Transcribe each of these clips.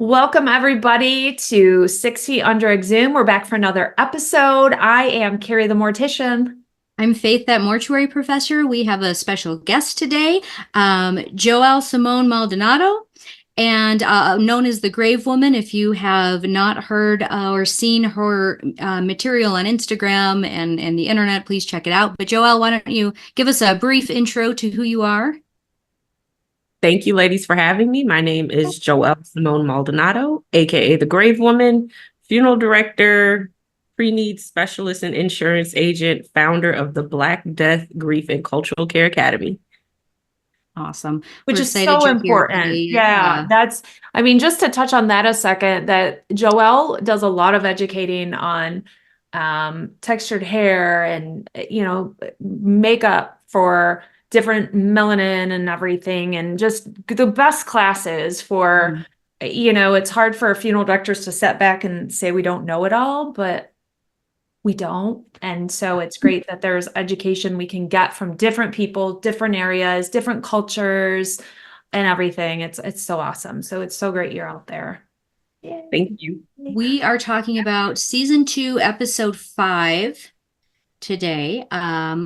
Welcome everybody to 6 Feet Under Exhumed. We're back for another episode. I am Carrie the Mortician. I'm Faith, that mortuary professor. We have a special guest today, Joelle Simone Maldonado, and known as the Grave Woman. If you have not heard or seen her material on Instagram and the internet, please check it out. But Joelle, why don't you give us a brief intro to who you are? Thank you, ladies, for having me. My name is Joelle Simone Maldonado, aka the Grave Woman, funeral director, pre-need specialist and insurance agent, founder of the Black Death, Grief, and Cultural Care Academy. Awesome. Which is so important. Yeah, just to touch on that a second, that Joelle does a lot of educating on textured hair and, makeup for different melanin and everything, and just the best classes for, it's hard for funeral directors to sit back and say we don't know it all, but we don't. And so it's great that there's education we can get from different people, different areas, different cultures and everything. It's so awesome. So it's so great you're out there. Yay. Thank you. We are talking about season 2, episode 5 today,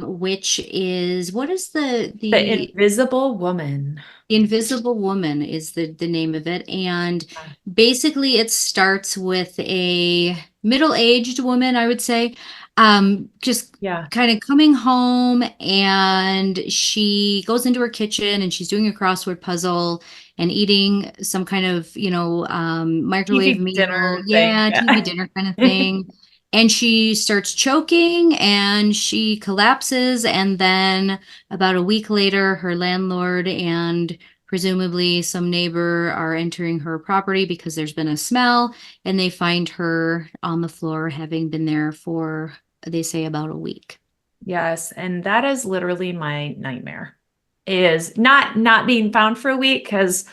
which is, what is the Invisible Woman. The Invisible Woman is the name of it. And basically it starts with a middle-aged woman, I would say, kind of coming home, and she goes into her kitchen and she's doing a crossword puzzle and eating some kind of, microwave TV meal. dinner TV dinner kind of thing. And she starts choking and she collapses. And then about a week later, her landlord and presumably some neighbor are entering her property because there's been a smell, and they find her on the floor, having been there for, they say, about a week. Yes. And that is literally my nightmare, is not being found for a week, because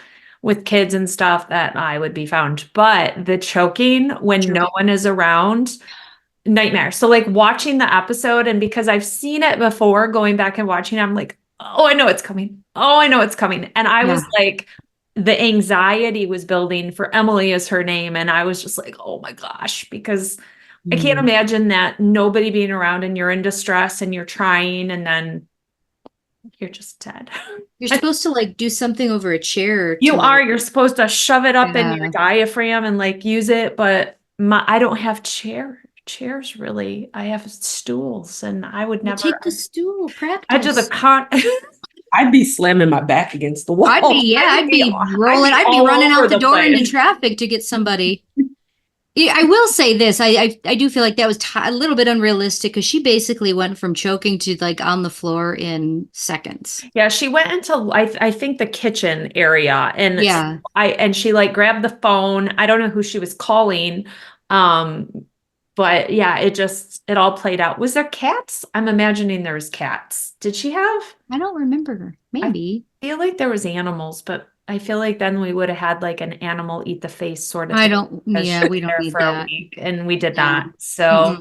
with kids and stuff that I would be found, but the choking when no one is around, nightmare. So like watching the episode, and because I've seen it before, going back and watching it, I'm like, oh, I know it's coming. Oh, I know it's coming. And I was like, the anxiety was building for Emily is her name. And I was just like, oh my gosh, because I can't imagine that nobody being around and you're in distress and you're trying, and then you're just dead. You're supposed to like do something over a chair. You're supposed to shove it up in your diaphragm and like use it. But I don't have chairs really. I have stools, and I would never take the stool practice. I just can't. I'd be slamming my back against the wall. I'd be rolling. I'd be running out the door into traffic to get somebody. I will say this. I do feel like that was a little bit unrealistic, because she basically went from choking to like on the floor in seconds. Yeah, she went into I think the kitchen area, and she like grabbed the phone. I don't know who she was calling. But yeah, it all played out. Was there cats? I'm imagining there was cats. Did she have? I don't remember. Maybe. I feel like there was animals, but I feel like then we would have had like an animal eat the face sort of thing. We don't need for that. A week, and we did not. So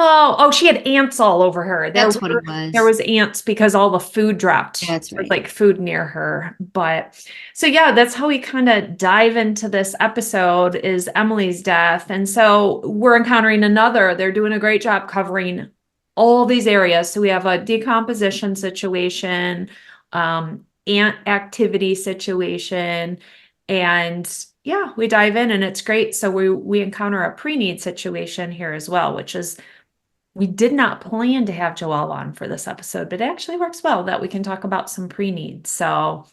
Oh, she had ants all over her. That's what it was. There was ants because all the food dropped. That's right. There was like food near her. But so yeah, that's how we kind of dive into this episode, is Emily's death. And so we're encountering they're doing a great job covering all these areas. So we have a decomposition situation, ant activity situation, and yeah, we dive in and it's great. So we encounter a pre-need situation here as well, which is, we did not plan to have Joelle on for this episode, but it actually works well that we can talk about some pre-need. So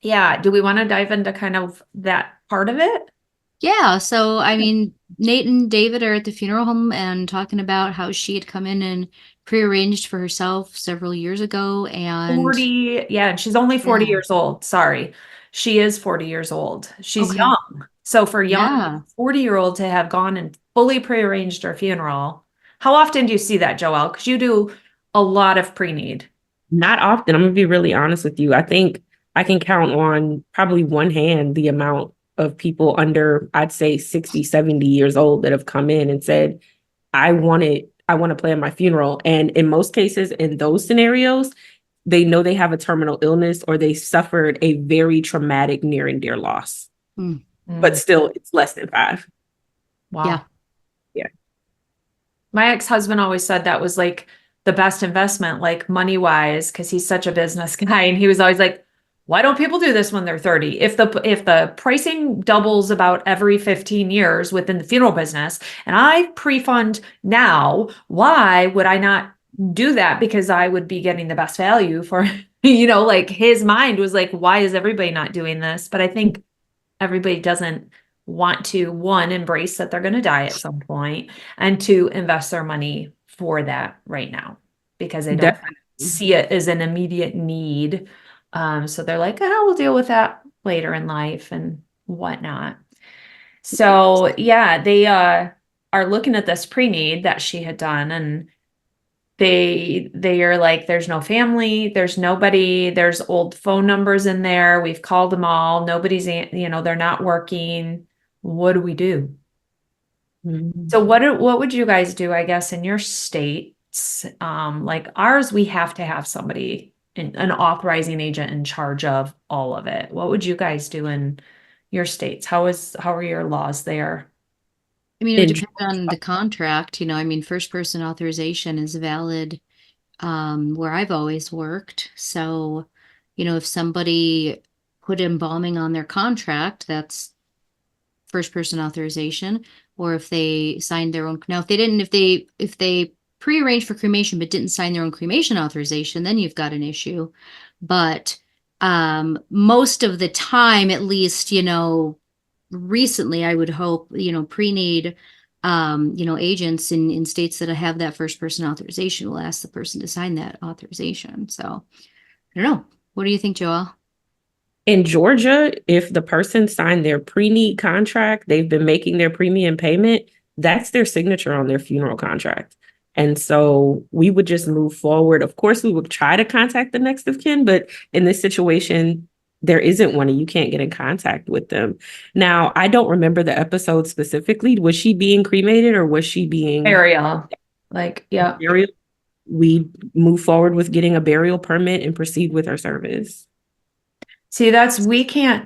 yeah, do we want to dive into kind of that part of it? Yeah. So, I mean, Nate and David are at the funeral home and talking about how she had come in and prearranged for herself several years ago. And 40, yeah, and she's only 40 years old. Sorry. She is 40 years old. She's young. So for young 40-year-old to have gone and fully prearranged her funeral. How often do you see that, Joelle? Because you do a lot of pre-need. Not often. I'm going to be really honest with you. I think I can count on probably one hand the amount of people under, I'd say 60, 70 years old that have come in and said, I want to plan my funeral. And in most cases, in those scenarios, they know they have a terminal illness or they suffered a very traumatic near and dear loss. but still it's less than 5. Wow. Yeah. Yeah. My ex-husband always said that was like the best investment, like money wise, because he's such a business guy. And he was always like, why don't people do this when they're 30? If the pricing doubles about every 15 years within the funeral business, and I pre-fund now, why would I not do that? Because I would be getting the best value for, like his mind was like, why is everybody not doing this? But I think everybody doesn't want to, one, embrace that they're going to die at some point, and two, invest their money for that right now because they don't Definitely. see it as an immediate need. So they're like, oh, we'll deal with that later in life and whatnot. So yeah, they are looking at this pre-need that she had done, and they are like, there's no family, there's nobody, there's old phone numbers in there, we've called them all, nobody's they're not working. What do we do? So what would you guys do, I guess, in your states? Like ours, we have to have somebody, an authorizing agent in charge of all of it. What would you guys do in your states? How are your laws there? I mean, it would depend on the contract. First person authorization is valid where I've always worked. So, if somebody put embalming on their contract, that's first person authorization. Or if they signed their own, now if they prearranged for cremation but didn't sign their own cremation authorization, then you've got an issue. But most of the time, at least, recently, I would hope, pre-need, agents in states that have that first person authorization will ask the person to sign that authorization. So I don't know. What do you think, Joelle? In Georgia, if the person signed their pre-need contract, they've been making their premium payment, that's their signature on their funeral contract. And so we would just move forward. Of course, we would try to contact the next of kin, but in this situation, there isn't one and you can't get in contact with them. Now, I don't remember the episode specifically. Was she being cremated or was she being Burial? Yeah. burial? We move forward with getting a burial permit and proceed with our service. See,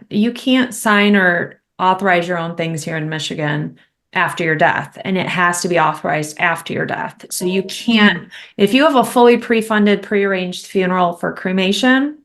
you can't sign or authorize your own things here in Michigan after your death, and it has to be authorized after your death. So you can't, if you have a fully pre-funded, pre-arranged funeral for cremation,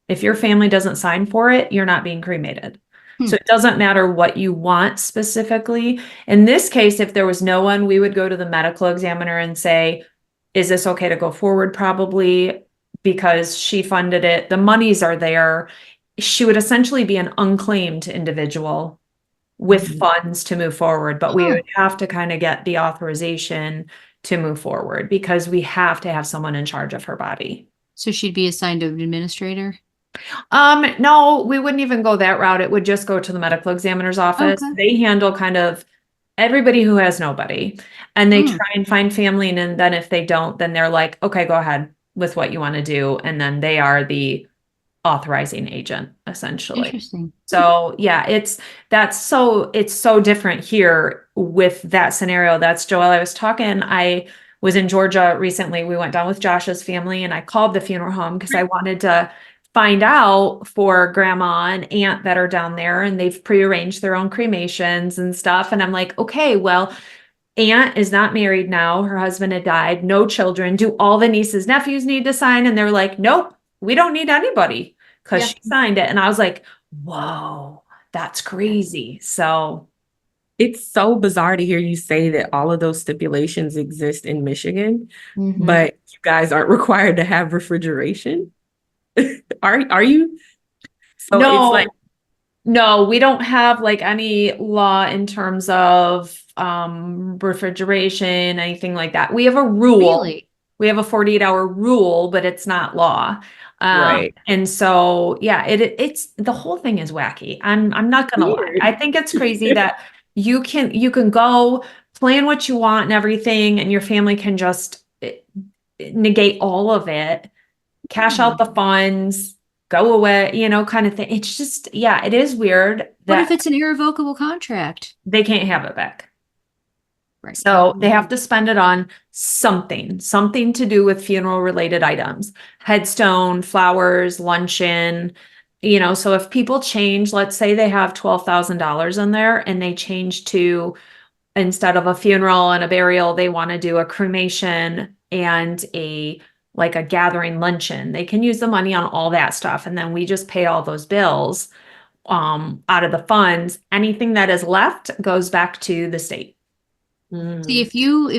if your family doesn't sign for it, you're not being cremated. So it doesn't matter what you want specifically. In this case, if there was no one, we would go to the medical examiner and say, is this okay to go forward? Probably, because she funded it. The monies are there. She would essentially be an unclaimed individual with funds to move forward, but we would have to kind of get the authorization to move forward because we have to have someone in charge of her body. So she'd be assigned an administrator? No, we wouldn't even go that route. It would just go to the medical examiner's office. Okay. They handle kind of everybody who has nobody, and they try and find family. And then if they don't, then they're like, okay, go ahead with what you want to do. And then they are the authorizing agent, essentially. Interesting. So yeah, it's so different here with that scenario. That's Joelle. I was in Georgia recently. We went down with Josh's family and I called the funeral home because I wanted to find out for grandma and aunt that are down there, and they've prearranged their own cremations and stuff. And I'm like, okay, well, aunt is not married now. Her husband had died, no children. Do all the nieces, nephews need to sign? And they're like, nope, we don't need anybody because she signed it. And I was like, whoa, that's crazy. So it's so bizarre to hear you say that all of those stipulations exist in Michigan, but you guys aren't required to have refrigeration. Are you? So no, it's like, no, we don't have like any law in terms of refrigeration, anything like that. We have a rule. Really? We have a 48-hour rule, but it's not law. right. And so, yeah, it's the whole thing is wacky. I'm not gonna lie. I think it's crazy that you can go plan what you want and everything, and your family can just negate all of it, cash out the funds, go away, kind of thing. It's just, yeah, it is weird What if that it's an irrevocable contract? they can't have it back. Right. So they have to spend it on something to do with funeral related items, headstone, flowers, luncheon, so if people change, let's say they have $12,000 in there and they change to, instead of a funeral and a burial, they want to do a cremation and like a gathering luncheon. They can use the money on all that stuff. And then we just pay all those bills out of the funds. Anything that is left goes back to the state. See, if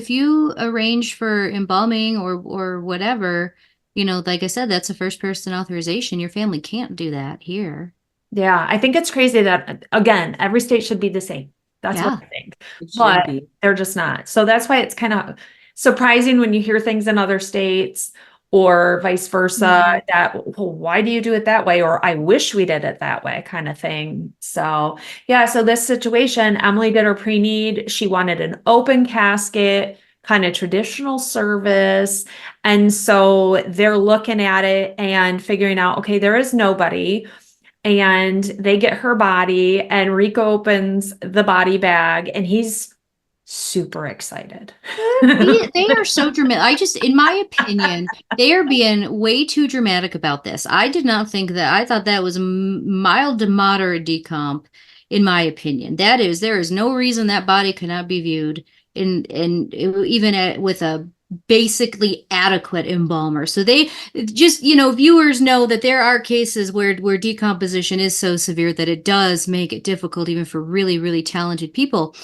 you arrange for embalming or whatever, like I said, that's a first person authorization. Your family can't do that here. Yeah, I think it's crazy that, again, every state should be the same. That's Yeah. what I think. But they're just not. So that's why it's kind of surprising when you hear things in other states or vice versa, that, well, why do you do it that way? Or I wish we did it that way, kind of thing. So yeah, so this situation, Emily did her pre-need. She wanted an open casket, kind of traditional service. And so they're looking at it and figuring out, okay, there is nobody. And they get her body, and Rico opens the body bag and he's super excited. They are so dramatic. In my opinion, they are being way too dramatic about this. I did not think that. I thought that was a mild to moderate decomp, in my opinion. There is no reason that body could not be viewed with a basically adequate embalmer. So they just, viewers know that there are cases where decomposition is so severe that it does make it difficult even for really, really talented people.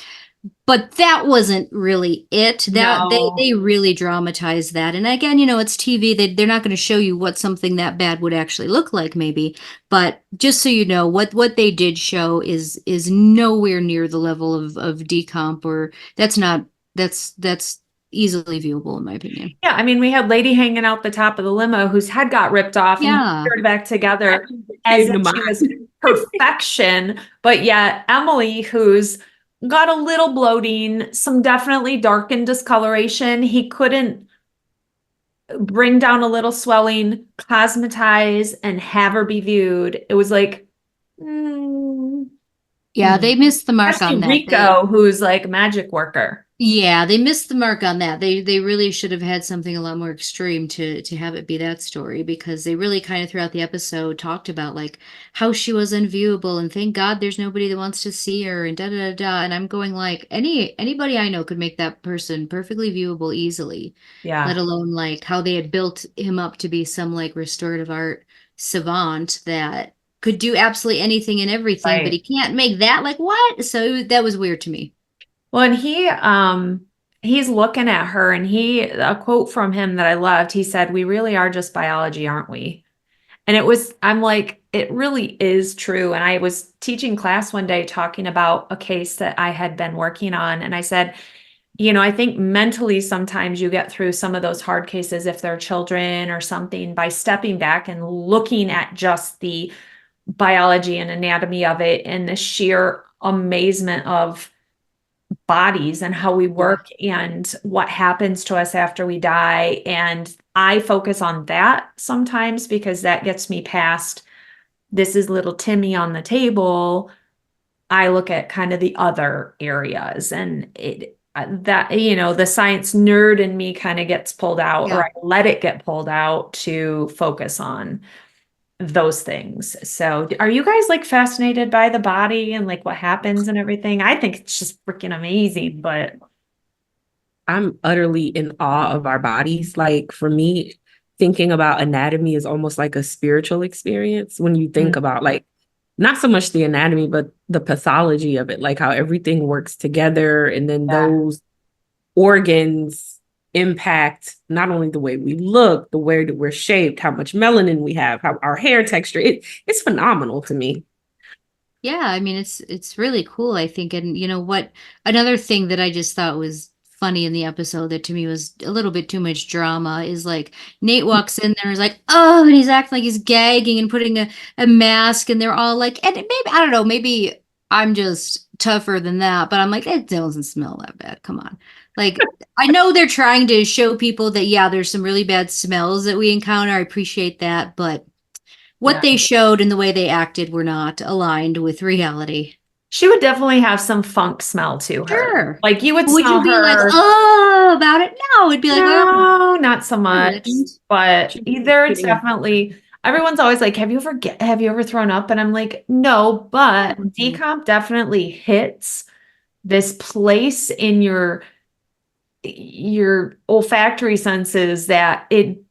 But that wasn't really it. They really dramatized that. And again, it's TV. They're not going to show you what something that bad would actually look like, maybe. But just so you know, what they did show is nowhere near the level of decomp, or that's easily viewable, in my opinion. Yeah, I mean, we had lady hanging out the top of the limo whose head got ripped off and put back together as if she was perfection. But yet Emily, who's got a little bloating, some definitely darkened discoloration. He couldn't bring down a little swelling, cosmetize, and have her be viewed. It was like, yeah, they missed the mark on that. Rico, who's like a magic worker. Yeah, they missed the mark on that. They really should have had something a lot more extreme to have it be that story, because they really kind of throughout the episode talked about like how she was unviewable and thank God there's nobody that wants to see her and da da da da. And I'm going like anybody I know could make that person perfectly viewable easily. Yeah. Let alone like how they had built him up to be some like restorative art savant that could do absolutely anything and everything, Right. but he can't make that. Like what? So that was weird to me. Well, and he's looking at her, and a quote from him that I loved, he said, "We really are just biology, aren't we?" And I'm like, it really is true. And I was teaching class one day talking about a case that I had been working on. And I said, I think mentally sometimes you get through some of those hard cases, if they're children or something, by stepping back and looking at just the biology and anatomy of it and the sheer amazement of bodies and how we work and what happens to us after we die. And I focus on that sometimes because that gets me past, this is little Timmy on the table. I look at kind of the other areas, and the science nerd in me kind of gets pulled out, or I let it get pulled out to focus on those things. So are you guys like fascinated by the body and like what happens and everything? I think it's just freaking amazing, but I'm utterly in awe of our bodies. Like for me, thinking about anatomy is almost like a spiritual experience when you think about like not so much the anatomy, but the pathology of it, like how everything works together. And then those organs impact not only the way we look, the way that we're shaped, how much melanin we have, how our hair texture. It's phenomenal to me. Yeah, I mean it's really cool, I think. And what, another thing that I just thought was funny in the episode that to me was a little bit too much drama is like Nate walks in there and is like, oh, and he's acting like he's gagging and putting a mask, and they're all like, and maybe, I don't know, maybe I'm just tougher than that, but I'm like, it doesn't smell that bad. Come on. Like, I know they're trying to show people that, yeah, there's some really bad smells that we encounter. I appreciate that. But what they showed and the way they acted were not aligned with reality. She would definitely have some funk smell to her. Sure. Like you would Would smell you be her. like, oh, about it? No, it'd be like, no, not so much. But there it's Kidding. definitely, everyone's always like, have you ever thrown up? And I'm like, no, but Mhm. decomp definitely hits this place in your olfactory senses that it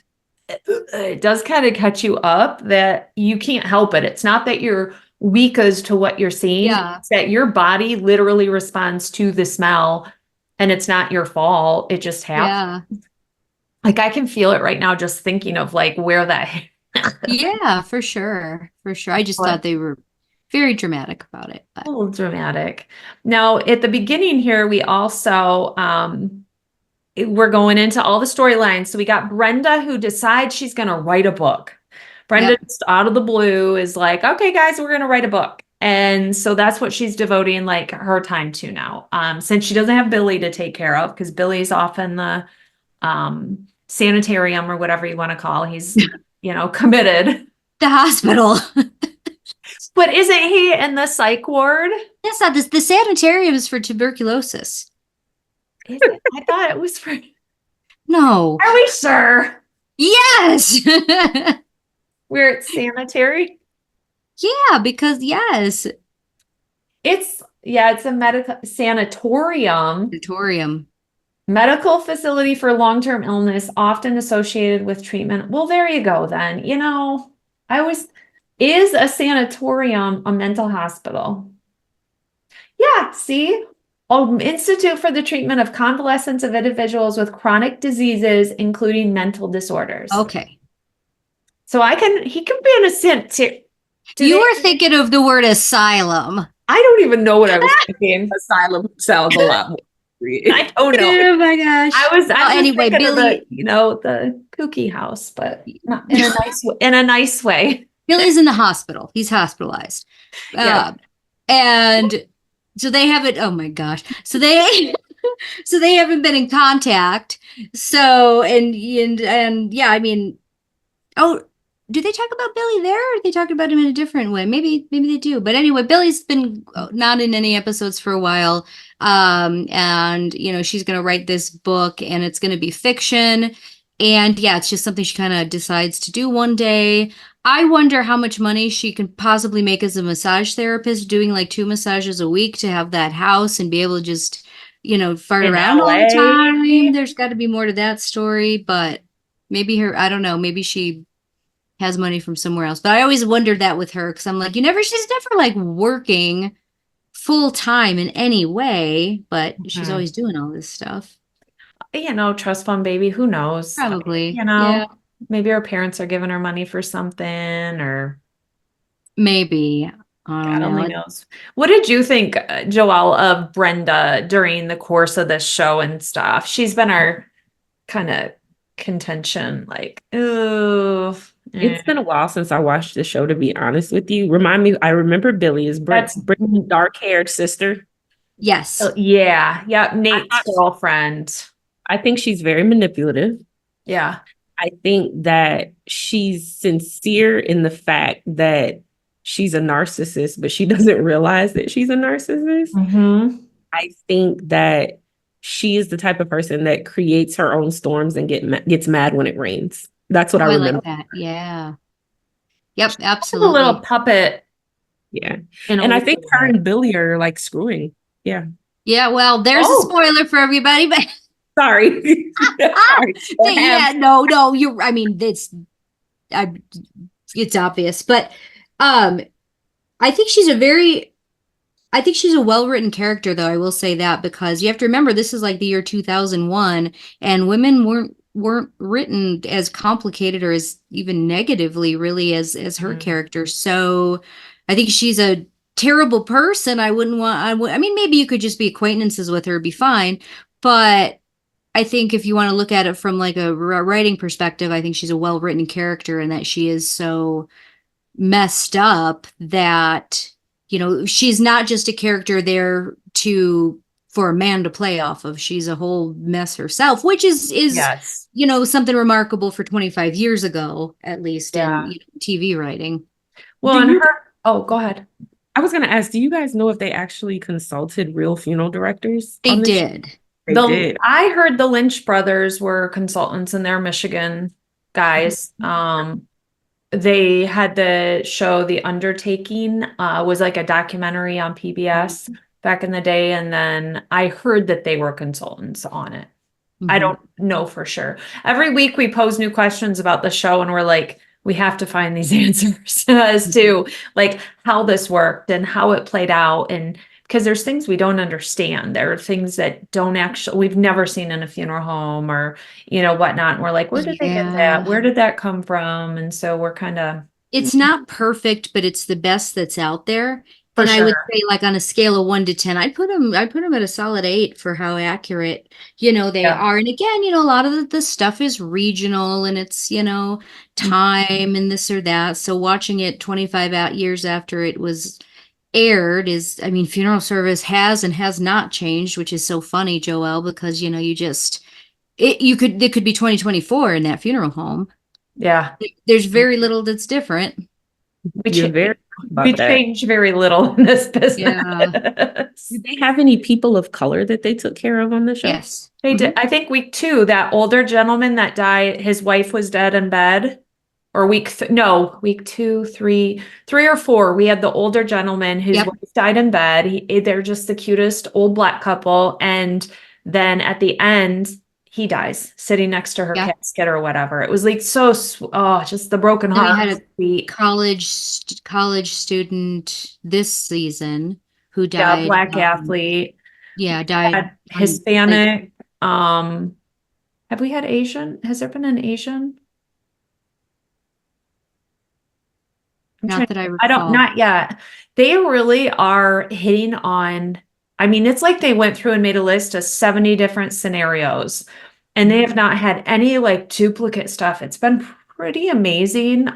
does kind of catch you up, that you can't help it. It's not that you're weak as to what you're seeing. Yeah. It's that your body literally responds to the smell, and it's not your fault. It just happens. Yeah. Like I can feel it right now just thinking of like where that Yeah, for sure. For sure. I just thought they were very dramatic about it. a But little dramatic. Now, at the beginning here, we also we're going into all the storylines. So we got Brenda who decides she's going to write a book. Brenda yep. just out of the blue is like, okay, guys, we're going to write a book. And so that's what she's devoting like her time to now. Since she doesn't have Billy to take care of, because Billy's off in the sanitarium or whatever you want to call. He's, committed. The hospital. But isn't he in the psych ward? That's not this. The sanitarium is for tuberculosis. Is it? I thought it was for. No. Are we sure? Yes. We're at sanitary? Yeah, because yes. It's a medical sanatorium, Sanatorium. medical facility for long-term illness, often associated with treatment. Well, there you go then. Is a sanatorium a mental hospital? Yeah, see? Institute for the treatment of convalescence of individuals with chronic diseases, including mental disorders. Okay. So he can be in a sanitarium. You were thinking of the word asylum. I don't even know what I was thinking. Asylum sounds a lot more. I don't know. Oh my gosh. I was anyway, thinking Billy, of the kooky house, but not in a nice way. Billy's in the hospital. He's hospitalized. Yeah. And so they haven't, oh my gosh. So they haven't been in contact. So, and yeah, I mean, oh, do they talk about Billy there, or they talk about him in a different way? Maybe they do. But anyway, Billy's been not in any episodes for a while. And she's going to write this book, and it's going to be fiction. And yeah, it's just something she kind of decides to do one day. I wonder how much money she can possibly make as a massage therapist, doing like 2 massages a week to have that house and be able to just, fart In around all the LA. time. There's got to be more to that story, but maybe I don't know, maybe she has money from somewhere else. But I always wondered that with her, because I'm like, she's never like working full time in any way, but she's always doing all this stuff. Trust fund baby, who knows? Probably. Yeah. Maybe her parents are giving her money for something, or maybe. God only knows. What did you think, Joelle, of Brenda during the course of this show and stuff? She's been our kind of contention, like, ooh. It's been a while since I watched the show, to be honest with you. Remind me, I remember Billy is Brenda's dark-haired sister. Yes. Yeah. Nate's girlfriend. I think she's very manipulative. Yeah. I think that she's sincere in the fact that she's a narcissist, but she doesn't realize that she's a narcissist. Mm-hmm. I think that she is the type of person that creates her own storms and gets mad when it rains. That's what I remember. Like that. Yeah. Yep, absolutely. A little puppet. Yeah. And I think her and Billy are like screwing. Yeah. Yeah, well, there's a spoiler for everybody, but sorry. Yeah, no, I mean, it's obvious, but I think she's a well-written character, though. I will say that, because you have to remember, this is like the year 2001, and women weren't written as complicated or as even negatively really as her character. So I think she's a terrible person. I mean, maybe you could just be acquaintances with her, be fine. But I think if you want to look at it from like a writing perspective, I think she's a well-written character, and that she is so messed up that, she's not just a character there for a man to play off of. She's a whole mess herself, which is yes. Something remarkable for 25 years ago, at least, in TV writing. Well, go ahead. I was going to ask, do you guys know if they actually consulted real funeral directors? They did. They did. I heard the Lynch brothers were consultants, and they're Michigan guys. they had the show The Undertaking, was like a documentary on PBS back in the day, and then I heard that they were consultants on it. I Mhm. don't know for sure. Every week we pose new questions about the show, and we're like, we have to find these answers as to like how this worked and how it played out. And because there's things we don't understand. There are things that don't actually, we've never seen in a funeral home or, whatnot. And we're like, where did they get that? Yeah. Where did that come from? And so we're kind of, It's not perfect, but it's the best that's out there. for And I would sure. say, like on a scale of 1 to 10, I'd put them at a solid 8 for how accurate, they Yeah. are. And again, a lot of the stuff is regional and it's, time and this or that. So watching it 25 years after it was aired is, I mean, funeral service has and has not changed, which is so funny, Joelle, because, it could be 2024 in that funeral home. Yeah. There's very little that's different. We, You're ch- very right we about that. change very little in this business. Yeah. Did they have any people of color that they took care of on the show? Yes. They did. Mhm. I think week 2, that older gentleman that died, his wife was dead in bed. Or week 2, 3 or 4. We had the older gentleman whose Yep. wife died in bed. They're just the cutest old Black couple. And then at the end, he dies sitting next to her Yeah. casket or whatever. It was like just the broken Then we heart. had a Sweet. college student this season who Yeah, died. Black athlete. Died Had on, like, Hispanic. Have we had Asian? Has there been an Asian? not that I I don't, recall. not yet. They really are hitting on, I mean, it's like they went through and made a list of 70 different scenarios, and they have not had any like duplicate stuff. It's been pretty amazing.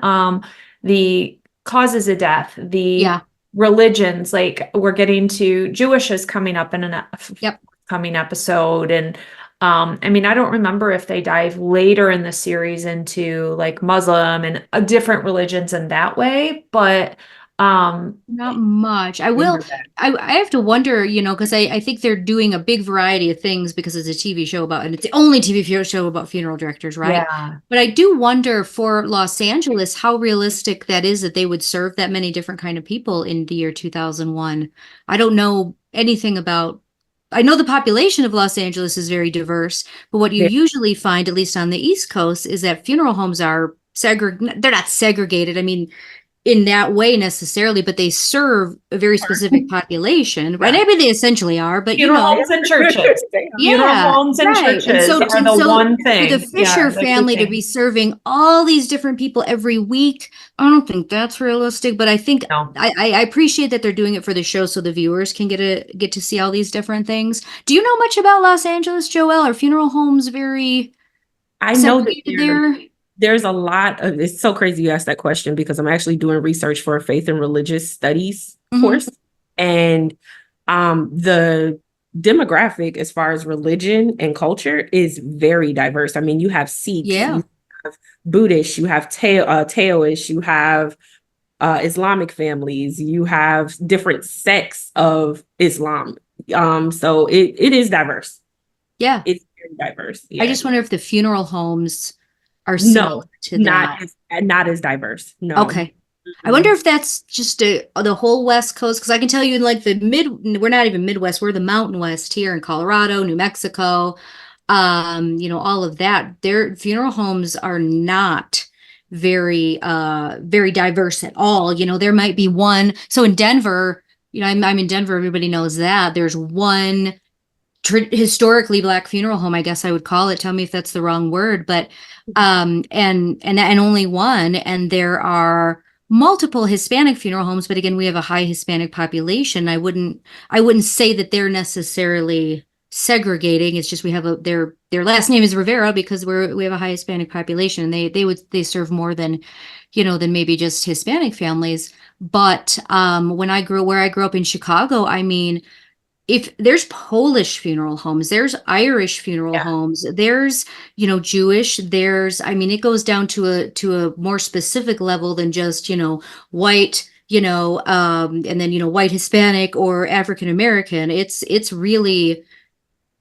The causes of death, the Yeah. religions, like we're getting to Jewish is coming up in an Yep. coming episode. And I mean, I don't remember if they dive later in the series into like Muslim and different religions in that way, but Not much. I will. Remember that. I have to wonder, because I think they're doing a big variety of things because it's a TV show about, and it's the only TV show about funeral directors, right? yeah, But I do wonder for Los Angeles how realistic that is that they would serve that many different kind of people in the year 2001. I don't know anything about. I know the population of Los Angeles is very diverse, but what you Yeah. usually find, at least on the East Coast, is that funeral homes are segregated. They're not segregated. I mean, in that way necessarily, but they serve a very specific population, right? Yeah. I mean, they essentially are, but funeral homes and churches. Funeral yeah, homes and right. churches are the one For thing. the Fisher the two family to things. be serving all these different people every week, I don't think that's realistic. But I think No. I appreciate that they're doing it for the show so the viewers can get to see all these different things. Do you know much about Los Angeles, Joelle? Are funeral homes very I know that segregated there? there's a lot of, it's so crazy you asked that question because I'm actually doing research for a faith and religious studies course. And the demographic as far as religion and culture is very diverse. I mean, you have Sikhs, Yeah. you have Buddhist, you have Taoists, you have Islamic families, you have different sects of Islam. So it is diverse. Yeah. It's very diverse. I just wonder if the funeral homes are No, similar to not that. not as diverse. No. Okay. I wonder if that's just the whole West Coast, because I can tell you in like we're not even Midwest, we're the Mountain West here in Colorado, New Mexico, all of that. Their funeral homes are not very diverse at all. There might be one. So in Denver, I'm in Denver, everybody knows that. There's one historically Black funeral home, I guess I would call it. Tell me if that's the wrong word, but and only one, and there are multiple Hispanic funeral homes, but again, we have a high Hispanic population. I wouldn't say that they're necessarily segregating. It's just we have their last name is Rivera because we have a high Hispanic population. They serve more than maybe just Hispanic families. But where I grew up in Chicago, I mean, if there's Polish funeral homes, there's Irish funeral homes, there's, Jewish, I mean, it goes down to a more specific level than just, white, and then, white Hispanic or African American. It's really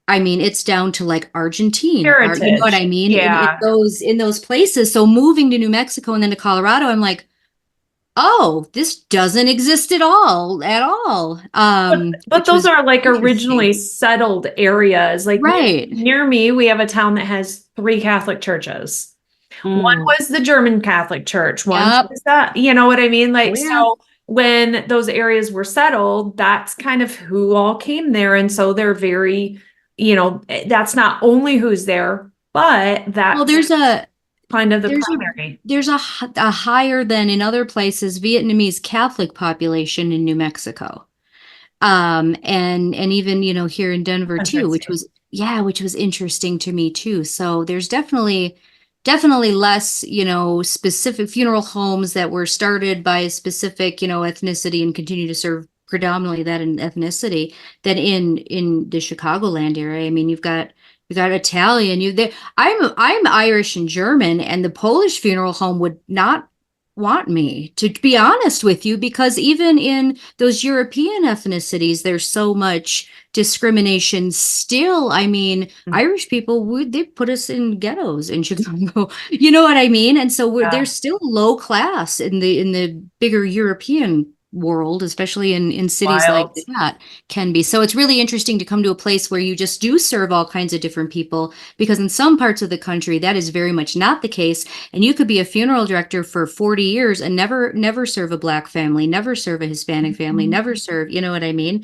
I mean, it's down to like Argentine, or you know what I Heritage. mean? Yeah. In those places. So moving to New Mexico and then to Colorado, I'm like, oh, this doesn't exist at all. But Which those was are like interesting. originally settled areas. Like Right. near me, we have a town that has 3 Catholic churches. One Mm. was the German Catholic Church. One Yep. was that, you know what I mean? Oh Like, yeah. so when those areas were settled, that's kind of who all came there. And so they're very, that's not only who's there, but Well, that's kind of the there's a primary. a higher than in other places Vietnamese Catholic population in New Mexico. And even, here in Denver too, Interesting. which was interesting to me too. So there's definitely less, specific funeral homes that were started by a specific, ethnicity and continue to serve predominantly that in ethnicity than in the Chicagoland area. I mean, you got Italian, I'm Irish and German, and the Polish funeral home would not want me, to be honest with you, because even in those European ethnicities, there's so much discrimination still. I mean, Irish people would they put us in ghettos in Chicago. You know what I mean? And so Yeah. they're still low class in the bigger European world, especially in cities like Wild. that can be. So it's really interesting to come to a place where you just do serve all kinds of different people, because in some parts of the country that is very much not the case. And you could be a funeral director for 40 years and never serve a Black family, never serve a Hispanic family, Mhm. never serve, you know what I mean?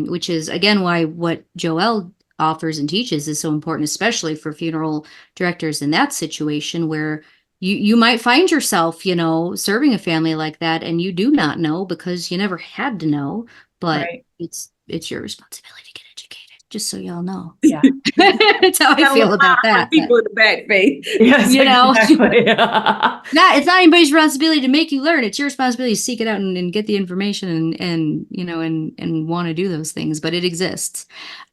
Which is again why what Joelle offers and teaches is so important, especially for funeral directors in that situation where you might find yourself, serving a family like that, and you do not know because you never had to know, but Right. it's your responsibility to get educated, just so y'all know. Yeah. That's how I Gotta look feel about out for that. people in the back face. Yes, You know, exactly. it's not anybody's responsibility to make you learn. It's your responsibility to seek it out and get the information and want to do those things, but it exists.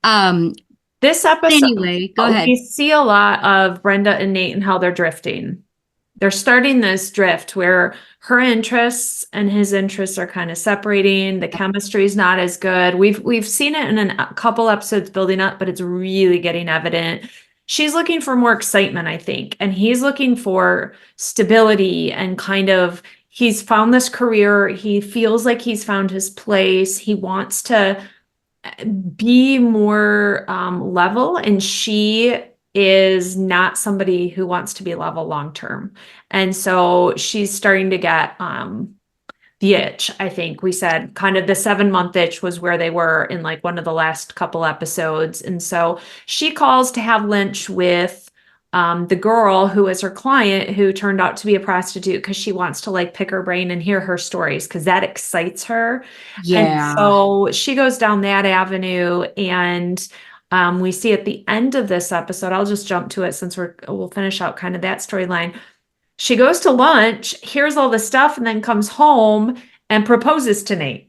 Um, This episode, anyway, go we ahead. see a lot of Brenda and Nate and how they're drifting. They're starting this drift where her interests and his interests are kind of separating. The chemistry is not as good. We've seen it in a couple episodes building up, but it's really getting evident. She's looking for more excitement, I think, and he's looking for stability and kind of he's found this career. He feels like he's found his place. He wants to be more level, and she is not somebody who wants to be level long term. And so she's starting to get the itch. I think we said kind of the 7 month itch was where they were in like one of the last couple episodes. And so she calls to have lunch with the girl who is her client, who turned out to be a prostitute, because she wants to like pick her brain and hear her stories because that excites her. And Yeah. so she goes down that avenue, and we see at the end of this episode, I'll just jump to it since we'll finish out kind of that storyline. She goes to lunch, hears all the stuff, and then comes home and proposes to Nate.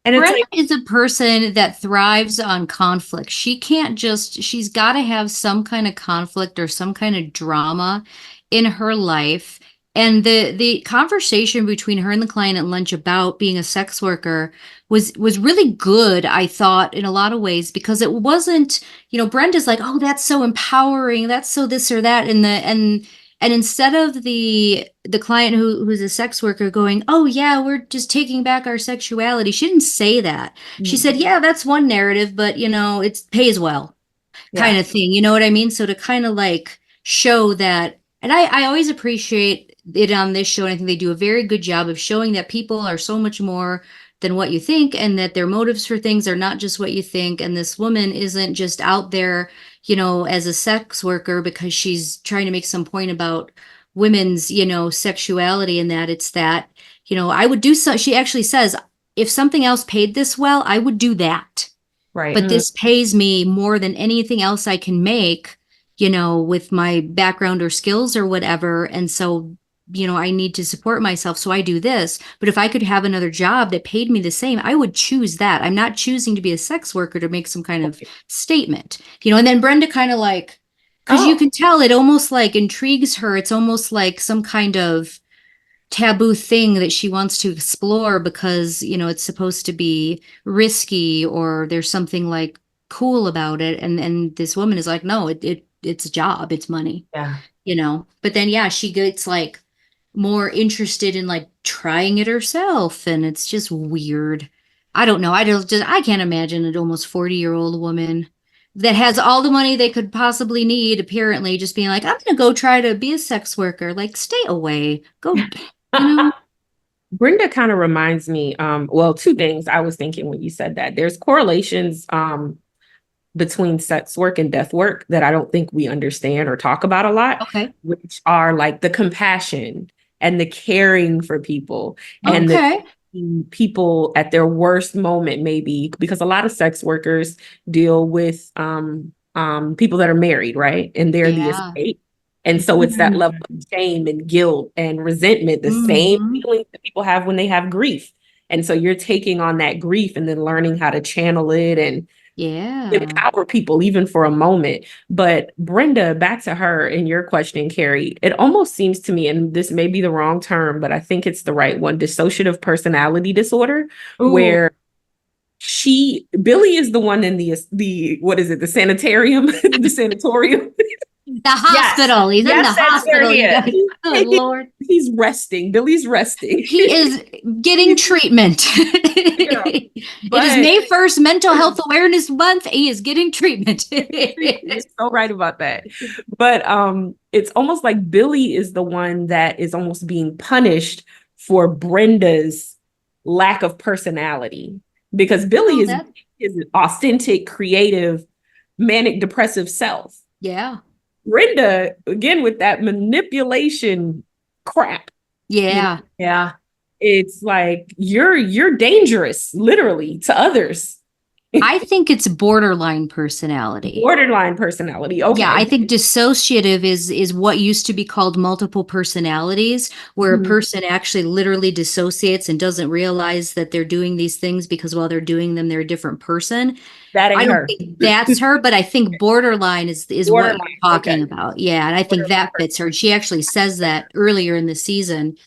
And it's Brenda like, is a person that thrives on conflict. She's got to have some kind of conflict or some kind of drama in her life. And the conversation between her and the client at lunch about being a sex worker was really good, I thought, in a lot of ways, because it wasn't, Brenda's like, oh, that's so empowering, that's so this or that, and instead of the client who's a sex worker going, oh yeah, we're just taking back our sexuality, she didn't say that. She said, yeah, that's one narrative, but it pays well, kind yeah, of thing. You know what I mean? So to kind of like show that, and I always appreciate it on this show, and I think they do a very good job of showing that people are so much more than what you think, and that their motives for things are not just what you think. And this woman isn't just out there, as a sex worker because she's trying to make some point about women's, sexuality, and that it's that, I would do so. She actually says, if something else paid this well, I would do that. right. But this pays me more than anything else I can make, with my background or skills or whatever. And so, I need to support myself. So I do this. But if I could have another job that paid me the same, I would choose that. I'm not choosing to be a sex worker to make some kind of statement, and then Brenda kind of like, because you Oh, can tell it almost like intrigues her. It's almost like some kind of taboo thing that she wants to explore because, it's supposed to be risky, or there's something like cool about it. And this woman is like, no, it's a job, it's money, Yeah. you know. But then yeah, she gets like more interested in like trying it herself, and it's just weird. I don't know. I can't imagine an almost 40-year-old woman that has all the money they could possibly need, apparently, just being like, I'm gonna go try to be a sex worker. Like, stay away. Go, you know? Brenda kind of reminds me, well, two things I was thinking when you said that. There's correlations between sex work and death work that I don't think we understand or talk about a lot, Okay. which are like the compassion and the caring for people and the Okay. people at their worst moment, maybe, because a lot of sex workers deal with people that are married, right? And they're the Yeah. estate. And so it's that Mhm. level of shame and guilt and resentment, the same Mhm. feelings that people have when they have grief. And so you're taking on that grief and then learning how to channel it and Yeah. empower people even for a moment. But Brenda, back to her in your question, Carrie, it almost seems to me, and this may be the wrong term, but I think it's the right one, dissociative personality disorder, Ooh. where Billy is the one in the what is it, the sanitarium, the sanatorium. The Yes. hospital. He's in the Yes, that's where hospital, he you guys. is. Good Lord. He's resting. Billy's resting. He is getting treatment. Yeah. It is But May 1st, Mental Health Awareness Month. He is getting treatment. you're so right about that. But it's almost like Billy is the one that is almost being punished for Brenda's lack of personality, because Billy Oh, is that, an authentic, creative, manic depressive self. yeah. Brenda, again, with that manipulation crap, you know, Yeah. Yeah. it's like you're dangerous, literally, to others. I think it's borderline personality. Borderline personality. Yeah, I Okay. think dissociative is what used to be called multiple personalities, where a Mhm. person actually literally dissociates and doesn't realize that they're doing these things because while they're doing them, they're a different person. That I ain't don't her. think that's her, but I think borderline is what you're Borderline. talking Okay. about. Yeah, and I think Borderline that fits her. She actually says that earlier in the season.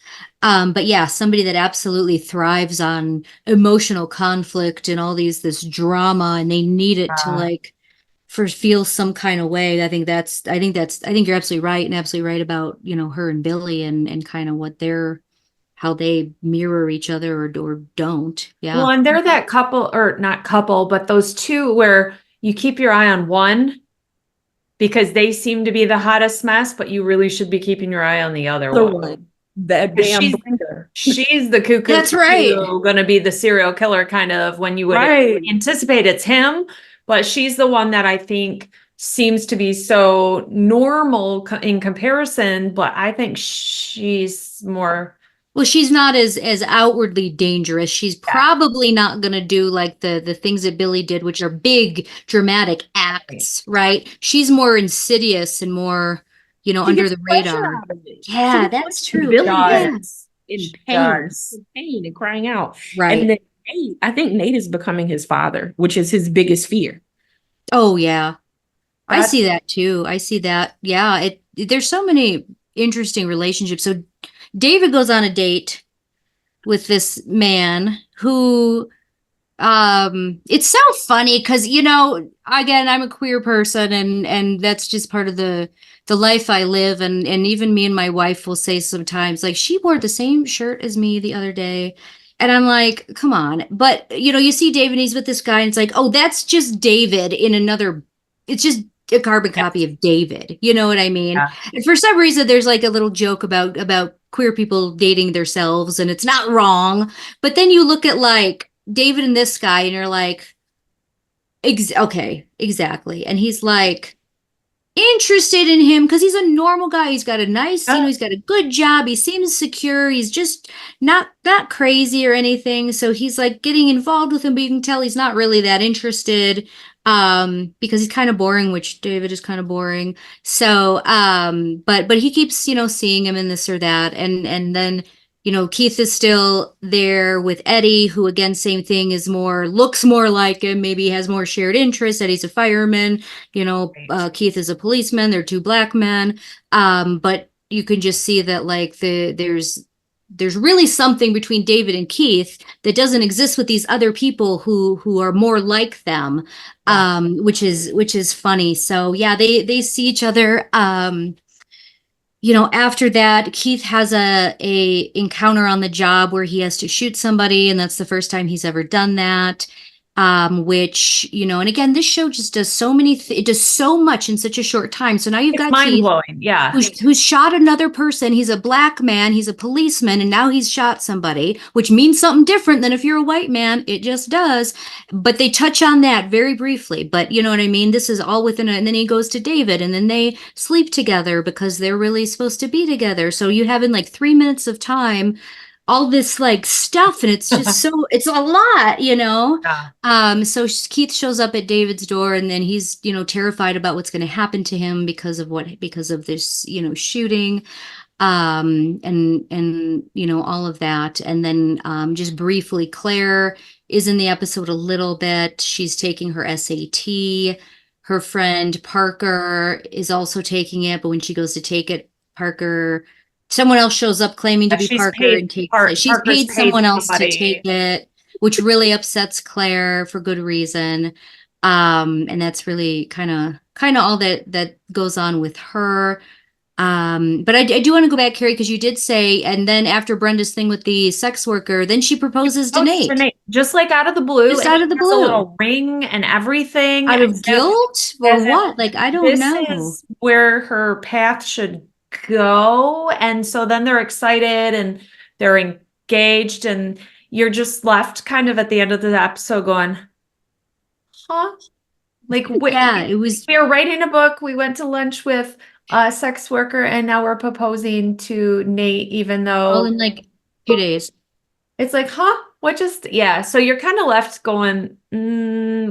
But yeah, somebody that absolutely thrives on emotional conflict and all this drama, and they need it to like for feel some kind of way. I think you're absolutely right and absolutely right about, you know, her and Billy and kind of what they're how they mirror each other or don't. Well, Yeah. and they're that couple, or not couple, but those two where you keep your eye on one because they seem to be the hottest mess, but you really should be keeping your eye on the other Other one. one. That 'Cause damn Brenda. she's the cuckoo, That's right. gonna be the serial killer kind of when you would Right. anticipate it's him, but she's the one that I think seems to be so normal in comparison, but I think she's more. Well, she's not as outwardly dangerous. She's probably not going to do like the things that Billy did, which are big dramatic acts, right? She's more insidious and more, you know, She under gets the pleasure radar. out of it. She Yeah, gets that's pleasure. true. Billy Yeah. Does. is in Does. pain and crying out. And Right. then Nate, I think Nate is becoming his father, which is his biggest fear. Oh, yeah. I That's see that too. I see that. Yeah, there's so many interesting relationships. So David goes on a date with this man who it's so funny because, you know, again, I'm a queer person and that's just part of the life I live, and even me and my wife will say sometimes like she wore the same shirt as me the other day, and I'm like, come on. But you know, you see David, he's with this guy and it's like, oh, that's just David in another, it's just a carbon copy of David, you know what I mean? yeah. And for some reason there's like a little joke about queer people dating themselves, and it's not wrong, but then you look at like David and this guy, and you're like, okay, exactly. And he's like interested in him because he's a normal guy. He's got a nice, you know, he's got a good job. He seems secure. He's just not crazy or anything. So he's like getting involved with him, but you can tell he's not really that interested because he's kind of boring, which David is kind of boring. So but he keeps, you know, seeing him in this or that, and then, you know, Keith is still there with Eddie, who again, same thing, is more, looks more like him, maybe has more shared interests. Eddie's a fireman, you know, Keith is a policeman. They're two black men. But you can just see that like there's there's really something between David and Keith that doesn't exist with these other people who are more like them, which is funny. So yeah, they see each other. After that, Keith has a encounter on the job where he has to shoot somebody, and that's the first time he's ever done that. Which, and again, this show just does it does so much in such a short time. So now you've It's got mind Keith, blowing. Yeah. who's shot another person. He's a black man, he's a policeman, and now he's shot somebody, which means something different than if you're a white man. It just does. But they touch on that very briefly. But you know what I mean? This is all and then he goes to David, and then they sleep together because they're really supposed to be together. So you have in like 3 minutes of time all this like stuff, and it's just it's a lot. So Keith shows up at David's door, and then he's terrified about what's going to happen to him because of this shooting, and all of that. And then just briefly, Claire is in the episode a little bit. She's taking her SAT. Her friend Parker is also taking it, but when she goes to take it, someone else shows up claiming to be Parker and takes it. She's paid someone else to take it, which really upsets Claire for good reason. And that's really kind of all that goes on with her. But I do want to go back, Carrie, because you did say, and then after Brenda's thing with the sex worker, then she proposes to Nate. Just like out of the blue. Just out of the blue. A little ring and everything. Out of guilt or what? Like, I don't know. This is where her path should go. And so then they're excited and they're engaged, and you're just left kind of at the end of the episode going, huh? Like, yeah, it was. We were writing a book. We went to lunch with a sex worker, and now we're proposing to Nate, even though all in like 2 days. It's like, huh? What just, yeah. So you're kind of left going,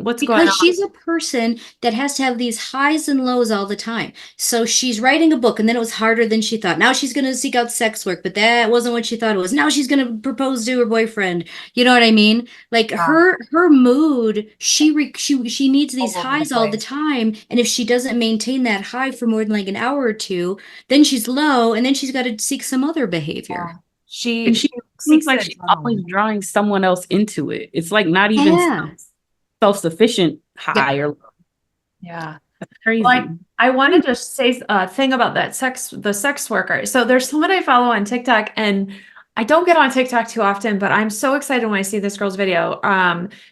what's going on? Because she's a person that has to have these highs and lows all the time. So she's writing a book, and then it was harder than she thought. Now she's going to seek out sex work, but that wasn't what she thought it was. Now she's going to propose to her boyfriend. You know what I mean? Like her mood, she needs these highs all the time. And if she doesn't maintain that high for more than like an hour or two, then she's low, and then she's got to seek some other behavior. She seems like she's always drawing someone else into it. It's like not even self-sufficient high or low. Yeah. That's crazy. Well, I wanted to say a thing about the sex worker. So there's someone I follow on TikTok, and I don't get on TikTok too often, but I'm so excited when I see this girl's video.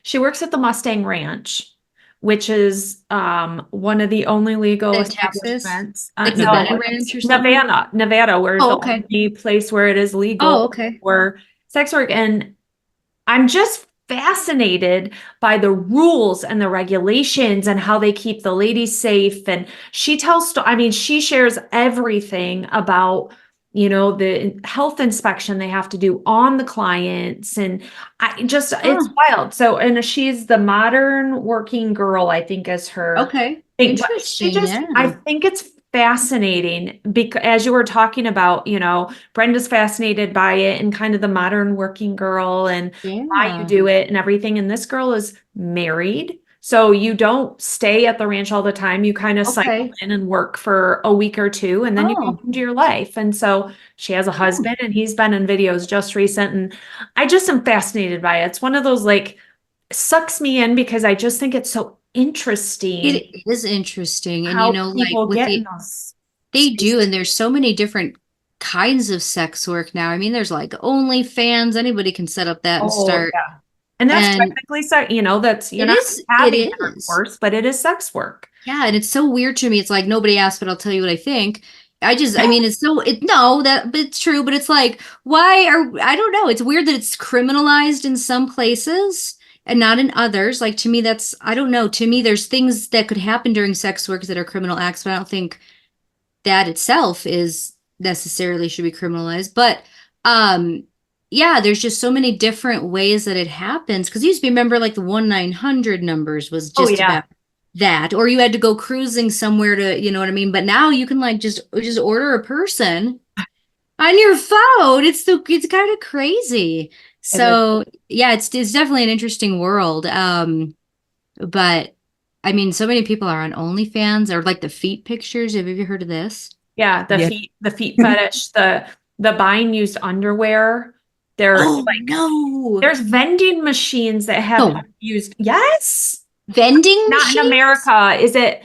She works at the Mustang Ranch, which is one of the only legal establishments. Like Nevada Ranch or something? Nevada, where the only place where it is legal for sex work. And I'm just fascinated by the rules and the regulations and how they keep the ladies safe. And she she shares everything about the health inspection they have to do on the clients. And it's wild. So, and she's the modern working girl, I think, is her. Okay. Thing. Interesting. I think it's fascinating because as you were talking about, Brenda's fascinated by it and kind of the modern working girl and why you do it and everything. And this girl is married. So you don't stay at the ranch all the time. You kind of cycle in and work for a week or two, and then you go into your life. And so she has a husband, and he's been in videos just recent. And I just am fascinated by it. It's one of those like sucks me in because I just think it's so interesting. It is interesting. And how people like get they do, and there's so many different kinds of sex work now. I mean, there's like OnlyFans. Anybody can set up that and start. Yeah. And that's technically, that's, you're not having intercourse, but it is sex work. Yeah. And it's so weird to me. It's like, nobody asked, but I'll tell you what I think. but it's true, but it's like, I don't know. It's weird that it's criminalized in some places and not in others. Like, to me, I don't know. To me, there's things that could happen during sex work that are criminal acts, but I don't think that itself is necessarily should be criminalized. But, yeah, there's just so many different ways that it happens. Because you used to remember like the 1-900 numbers was just about that, or you had to go cruising somewhere to, you know what I mean? But now you can like just order a person on your phone. It's kind of crazy. So yeah, it's definitely an interesting world. But I mean, so many people are on OnlyFans or like the feet pictures. Have you ever heard of this? Yeah, the feet fetish, the buying used underwear. Oh no. There's vending machines that have No. used. Yes. Vending Not in machines? America. Is it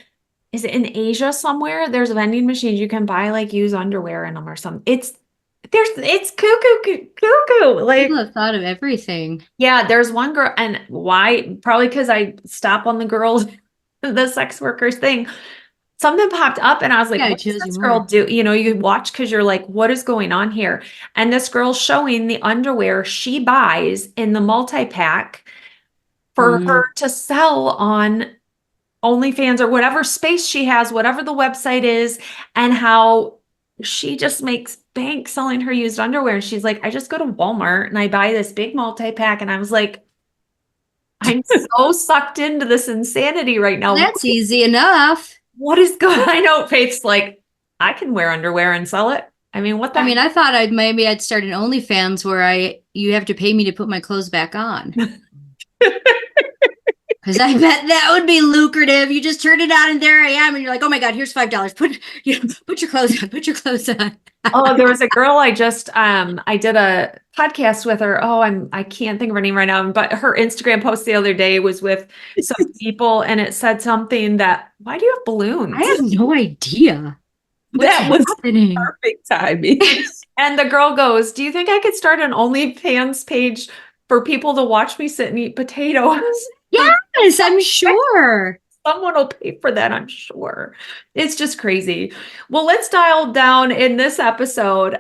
in Asia somewhere? There's vending machines you can buy like used underwear in them or something. It's cuckoo. Like, People have thought of everything. yeah, there's one girl, and why? Probably because I stop on the girls, the sex workers thing. Something popped up and I was like, Yeah, it what does shows you this more. girl do? You know, you watch because you're like, what is going on here? And this girl's showing the underwear she buys in the multi-pack for Mhm. her to sell on OnlyFans or whatever space she has, whatever the website is, and how she just makes bank selling her used underwear. And she's like, I just go to Walmart and I buy this big multi-pack. And I was like, I'm so sucked into this insanity right now. That's easy enough. What is going on? I know Faith's like, I can wear underwear and sell it. I mean, what the I mean, I thought I'd start an OnlyFans where you have to pay me to put my clothes back on. Because I bet that would be lucrative. You just turn it on and there I am, and you're like, oh my God, here's $5. Put your clothes on, put your clothes on. Oh, there was a girl I just I did a podcast with her. Oh, I can't think of her name right now, but her Instagram post the other day was with some people and it said something that, why do you have balloons? I have no idea. That was Happening? perfect timing. And the girl goes, do you think I could start an OnlyFans page for people to watch me sit and eat potatoes? Yes, I'm sure. Someone will pay for that, I'm sure. It's just crazy. Well, let's dial down in this episode.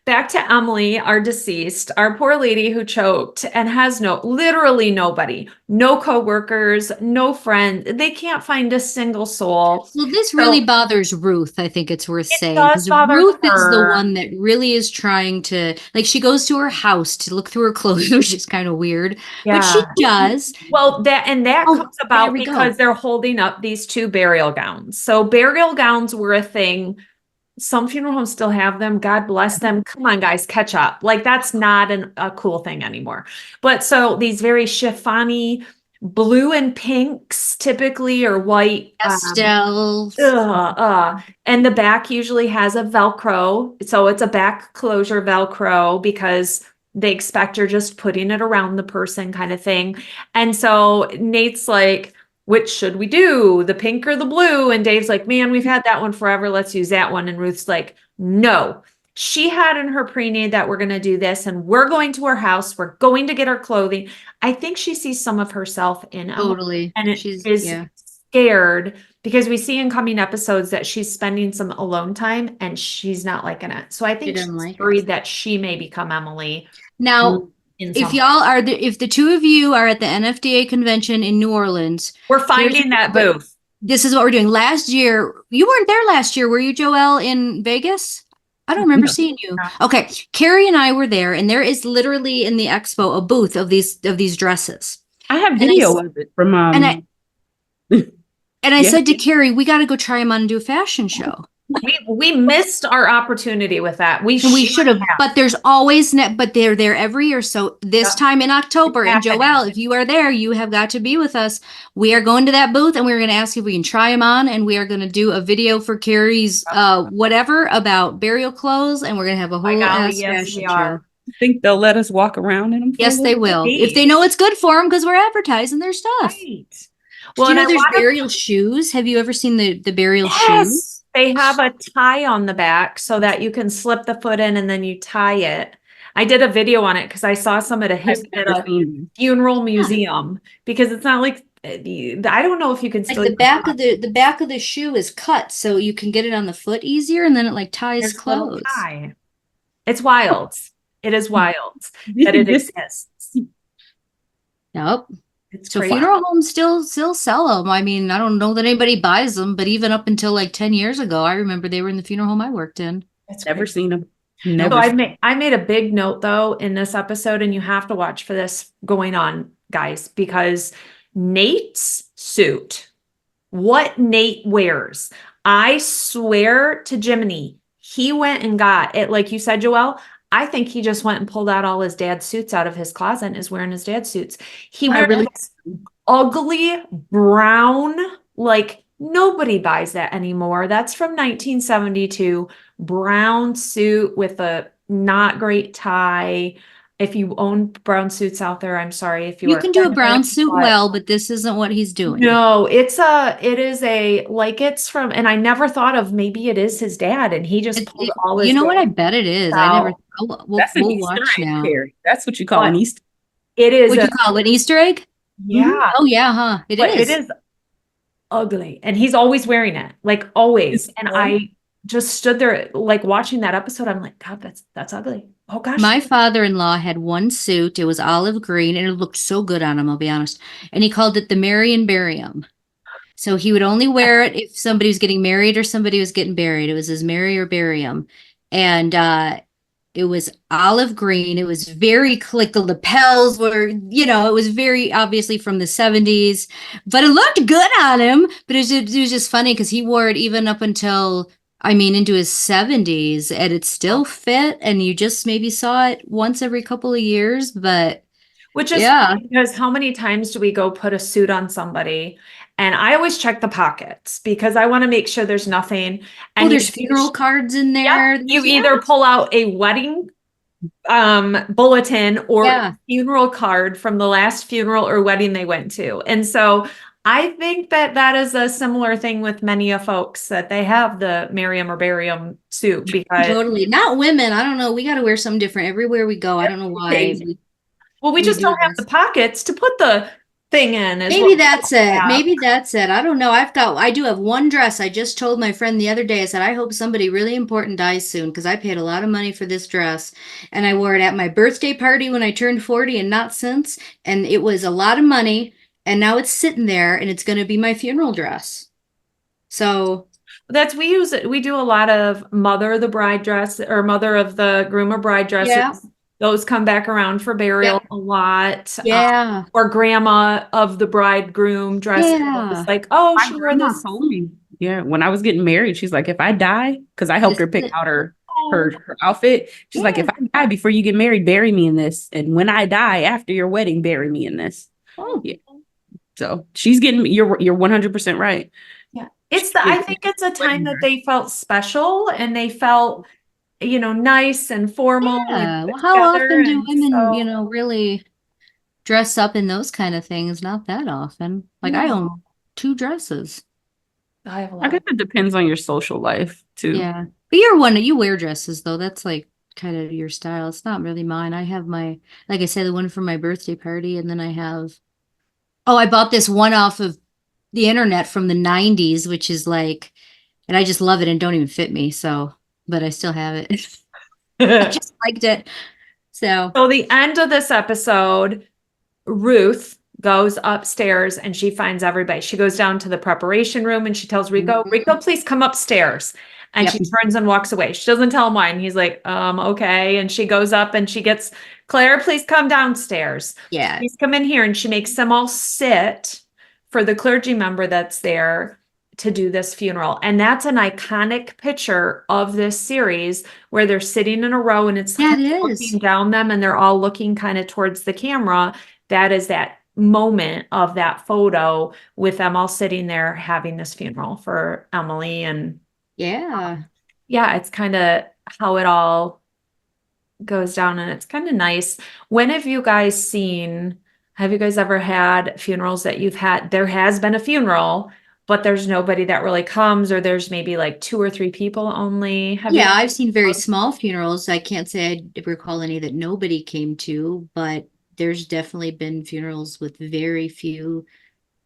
Back to Emily, our deceased, our poor lady who choked and has literally nobody, no coworkers, no friends. They can't find a single soul. Well, this really bothers Ruth, I think it's worth saying. does Because bother Ruth is the her. one that really is trying to, like, she goes to her house to look through her clothes, which is kind of weird. But she does. Well, that Oh, comes there about we go. because they're holding up these two burial gowns. So burial gowns were a thing. Some funeral homes still have them. God bless them. Come on, guys, catch up. Like, that's not a cool thing anymore. But so these very chiffony blue and pinks typically, or white. Pastels. And the back usually has a Velcro. So it's a back closure Velcro because they expect you're just putting it around the person kind of thing. And so Nate's like, which should we do? The pink or the blue? And Dave's like, man, we've had that one forever. Let's use that one. And Ruth's like, no. She had in her pre-need that we're going to do this and we're going to her house. We're going to get her clothing. I think she sees some of herself in Emily, Totally. and She's scared because we see in coming episodes that she's spending some alone time and she's not liking it. So I think she's worried that she may become Emily. Now, if the two of you are at the NFDA convention in New Orleans, we're finding that booth. This is what we're doing. Last year, you weren't there last year, were you, Joelle, in Vegas? I don't remember seeing you. Okay, Carrie and I were there, and there is literally in the expo a booth of these dresses. I have video of it from and I said to Carrie, we got to go try them on and do a fashion show. We missed our opportunity with that. We should have, but there's always but they're there every year. So this time in October, and Joelle, if you are there, you have got to be with us. We are going to that booth and we're going to ask if we can try them on, and we are going to do a video for Carrie's whatever about burial clothes, and we're going to have a whole fashion show. I think they'll let us walk around in them. Yes, they will. If they know it's good for them, because we're advertising their stuff. Right. Well, do you know there's burial shoes? Have you ever seen the burial shoes? They have a tie on the back so that you can slip the foot in and then you tie it. I did a video on it because I saw some at a funeral museum, because it's not like, I don't know if you can still. Like the back of the shoe is cut so you can get it on the foot easier, and then it like ties clothes. It's wild. It is wild that it exists. Nope. So funeral homes still sell them. I mean, I don't know that anybody buys them, but even up until like 10 years ago, I remember they were in the funeral home I worked in. Never seen them. So I made a big note though in this episode, and you have to watch for this going on, guys, because Nate's suit, what Nate wears, I swear to Jiminy, he went and got it. Like you said, Joelle, I think he just went and pulled out all his dad's suits out of his closet and is wearing his dad's suits. He wears ugly brown, like Nobody buys that anymore. That's from 1972. Brown suit with a not great tie. If you own brown suits out there, I'm sorry if you You are can do a brown offended, suit but well, but this isn't what he's doing. no, it is a, like it's from, and I never thought of, maybe it is his dad and he just pulled all You his know what? I band bet it is. I never. out. Oh, That's an we'll Easter watch egg, now. Carrie. That's what you call But an Easter. it is Would you call it an Easter egg? yeah, Oh yeah, huh? It but it is. is ugly. And he's always wearing it, like always. And I just stood there like watching that episode. I'm like, God, that's ugly. Oh gosh. My father-in-law had one suit. It was olive green and it looked so good on him, I'll be honest. And he called it the Marion Barium. So he would only wear it if somebody was getting married or somebody was getting buried. It was his Mary or Barium. And it was olive green. It was very click. The lapels were, it was very obviously from the 70s, but it looked good on him. But it was just funny because he wore it even up until, I mean, into his 70s, and it still fit. And you just maybe saw it once every couple of years. But Which is yeah, funny because how many times do we go put a suit on somebody? And I always check the pockets because I want to make sure there's nothing. And there's funeral cards in there. you either pull out a wedding bulletin or Yeah. a funeral card from the last funeral or wedding they went to. And so I think that is a similar thing with many of folks, that they have the Miriam or Barium suit because Totally. Not women. I don't know. We got to wear something different everywhere we go. I don't know why well, we we just do don't have the this. pockets to put the thing in is Maybe what we that's don't it. have. Maybe that's it. I don't know. I do have one dress. I just told my friend the other day, I said, I hope somebody really important dies soon because I paid a lot of money for this dress. And I wore it at my birthday party when I turned 40 and not since. And it was a lot of money. And now it's sitting there and it's going to be my funeral dress. So We do a lot of mother of the bride dress or mother of the groom or bride dresses. yeah. Those come back around for burial Yep. a lot. Yeah. Or grandma of the bridegroom dresses. Yeah. It's like, oh, My she wore grandma this. told me, yeah, when I was getting married, she's like, if I die, because I helped This her is pick it. out her outfit. She's like, if Yeah. I die before you get married, bury me in this. And when I die after your wedding, bury me in this. Oh, Yeah. So she's getting you're 100% right. Yeah. I She's think it's a time wedding that dress. they felt special and they felt, nice and formal and yeah. put Well, how together. often do And women, so, really dress up in those kind of things? Not that often. Like I own no, 2 dresses. I have a I lot guess of, it depends on your social life too. Yeah. But you're one, you wear dresses though. That's like kind of your style. It's not really mine. I have like I said, the one for my birthday party, and then I bought this one off of the internet from the 90s, which is like, and I just love it and don't even fit me. So, but I still have it. I just liked it. So, so the end of this episode, Ruth goes upstairs and she finds everybody. She goes down to the preparation room and she tells Rico, Mhm. Rico, please come upstairs. And Yep. she turns and walks away. She doesn't tell him why. And he's like, okay. And she goes up and she gets Claire, please come downstairs. Yeah. Please come in here. And she makes them all sit for the clergy member that's there to do this funeral. And that's an iconic picture of this series where they're sitting in a row and it's Yeah, kind it of is. looking down them and they're all looking kind of towards the camera. That is that moment of that photo with them all sitting there having this funeral for Emily. And Yeah. yeah, it's kind of how it all goes down and it's kind of nice. When have you guys ever had funerals that there has been a funeral, but there's nobody that really comes, or there's maybe like 2 or 3 people only? Yeah, I've seen very small funerals. I can't say I recall any that nobody came to, but there's definitely been funerals with very few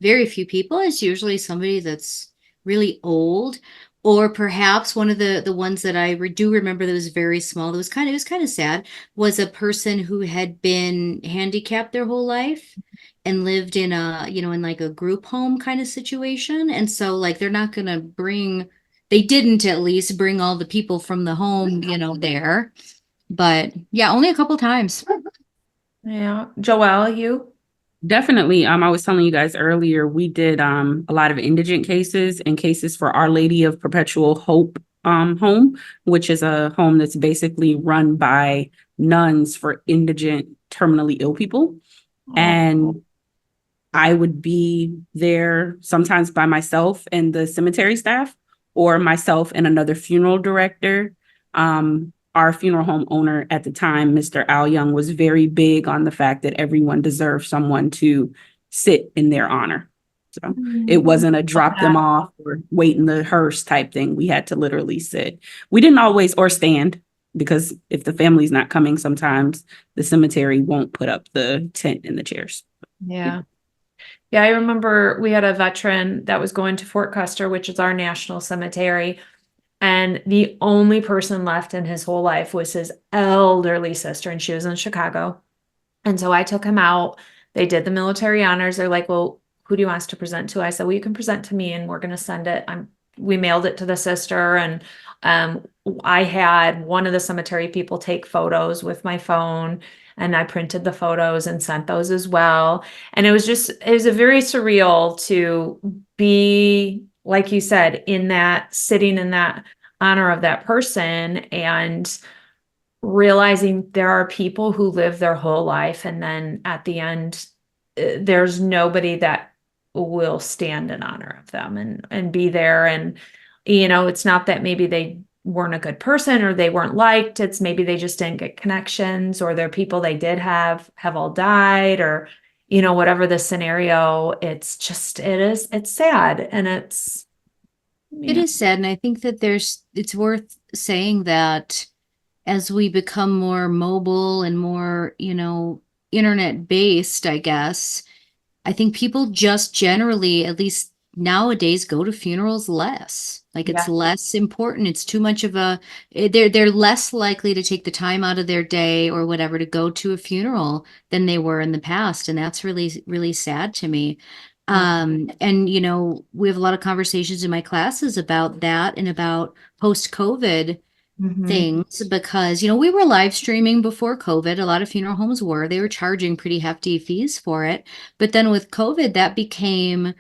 people. It's usually somebody that's really old, or perhaps one of the ones that I do remember that was very small. It was kind of sad. Was a person who had been handicapped their whole life and lived in in like a group home kind of situation. And so like they're not gonna bring. They didn't at least bring all the people from the home, there. But yeah, only a couple times. Yeah. Joelle, you? Definitely. I was telling you guys earlier, we did a lot of indigent cases and cases for Our Lady of Perpetual Hope home, which is a home that's basically run by nuns for indigent, terminally ill people. Oh, And I would be there sometimes by myself and the cemetery staff, or myself and another funeral director. Our funeral home owner at the time, Mr. Al Young, was very big on the fact that everyone deserved someone to sit in their honor. So it wasn't a drop them off or wait in the hearse type thing. We had to literally sit. We didn't always, or stand, because if the family's not coming, sometimes the cemetery won't put up the tent and the chairs. Yeah. Yeah, I remember we had a veteran that was going to Fort Custer, which is our national cemetery. And the only person left in his whole life was his elderly sister, and she was in Chicago. And so I took him out. They did the military honors. They're like, well, who do you want us to present to? I said, well, you can present to me and we're going to send it. We mailed it to the sister, and I had one of the cemetery people take photos with my phone, and I printed the photos and sent those as well. And it was a very surreal to be, like you said, sitting in that honor of that person, and realizing there are people who live their whole life, and then at the end, there's nobody that will stand in honor of them and be there. And it's not that maybe they weren't a good person or they weren't liked. It's maybe they just didn't get connections, or their people they did have all died, or whatever the scenario. It's sad, and It is sad, and I think that it's worth saying that as we become more mobile and more, internet based, I guess, I think people just generally, at least nowadays, go to funerals less. Like it's Yeah. less important. It's too much of they're less likely to take the time out of their day or whatever to go to a funeral than they were in the past. And that's really, really sad to me. And we have a lot of conversations in my classes about that and about post-COVID things, because we were live streaming before COVID. A lot of funeral homes they were charging pretty hefty fees for it, but then with COVID that became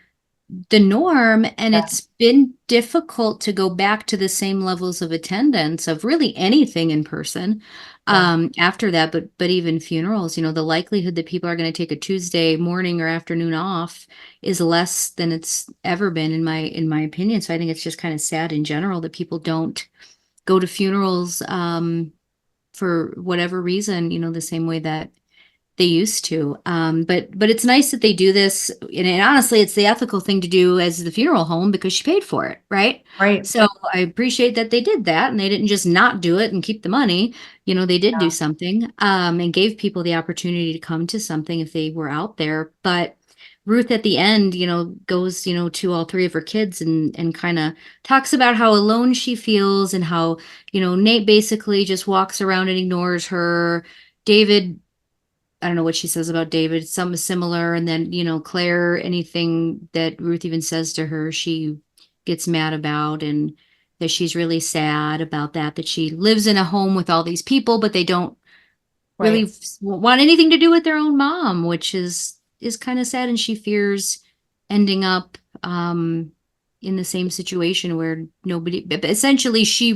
the norm, and Yeah. it's been difficult to go back to the same levels of attendance of really anything in person after that. But even funerals, the likelihood that people are going to take a Tuesday morning or afternoon off is less than it's ever been, in my opinion. So I think it's just kind of sad in general that people don't go to funerals for whatever reason, the same way that they used to. But it's nice that they do this. And honestly, it's the ethical thing to do as the funeral home, because she paid for it, right? Right. So I appreciate that they did that, and they didn't just not do it and keep the money. They did do something and gave people the opportunity to come to something if they were out there. But Ruth at the end, goes, to all three of her kids and kind of talks about how alone she feels, and how, Nate basically just walks around and ignores her. David, I don't know what she says about David, something similar. And then, Claire, anything that Ruth even says to her, she gets mad about, and that she's really sad about that she lives in a home with all these people, but they don't really want anything to do with their own mom, which is kind of sad. And she fears ending up in the same situation where essentially she